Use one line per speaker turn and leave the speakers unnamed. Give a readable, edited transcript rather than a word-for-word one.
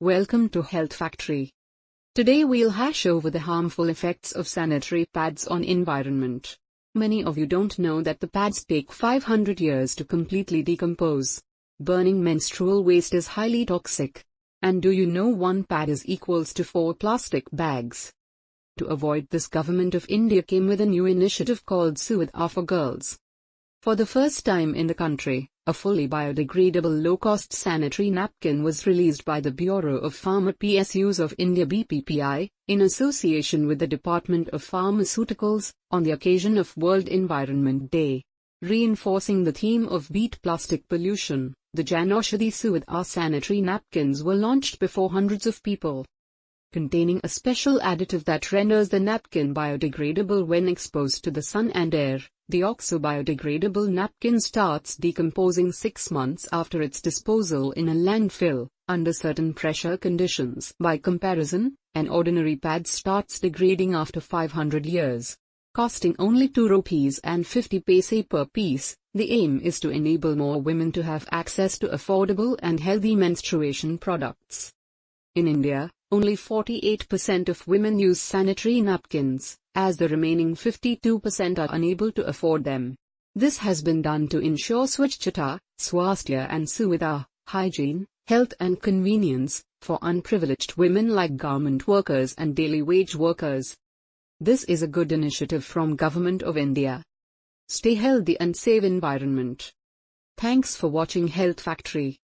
Welcome to Health Factory. Today we'll hash over the harmful effects of sanitary pads on environment. Many of you don't know that the pads take 500 years to completely decompose. Burning menstrual waste is highly toxic. And do you know one pad is equals to 4 plastic bags? To avoid this, Government of India came with a new initiative called Suvidha for girls. For the first time in the country, a fully biodegradable low-cost sanitary napkin was released by the Bureau of Pharma PSUs of India BPPI, in association with the Department of Pharmaceuticals, on the occasion of World Environment Day. Reinforcing the theme of Beat Plastic Pollution, the Jan Aushadhi Suvidha sanitary napkins were launched before hundreds of people. Containing a special additive that renders the napkin biodegradable when exposed to the sun and air, the oxo-biodegradable napkin starts decomposing 6 months after its disposal in a landfill, under certain pressure conditions. By comparison, an ordinary pad starts degrading after 500 years. Costing only 2 rupees and 50 paise per piece, the aim is to enable more women to have access to affordable and healthy menstruation products. In India, only 48% of women use sanitary napkins, as the remaining 52% are unable to afford them. This has been done to ensure Swachhata, Swasthya and Suvidha, hygiene, health and convenience, for unprivileged women like garment workers and daily wage workers. This is a good initiative from Government of India. Stay healthy and save environment. Thanks for watching Health Factory.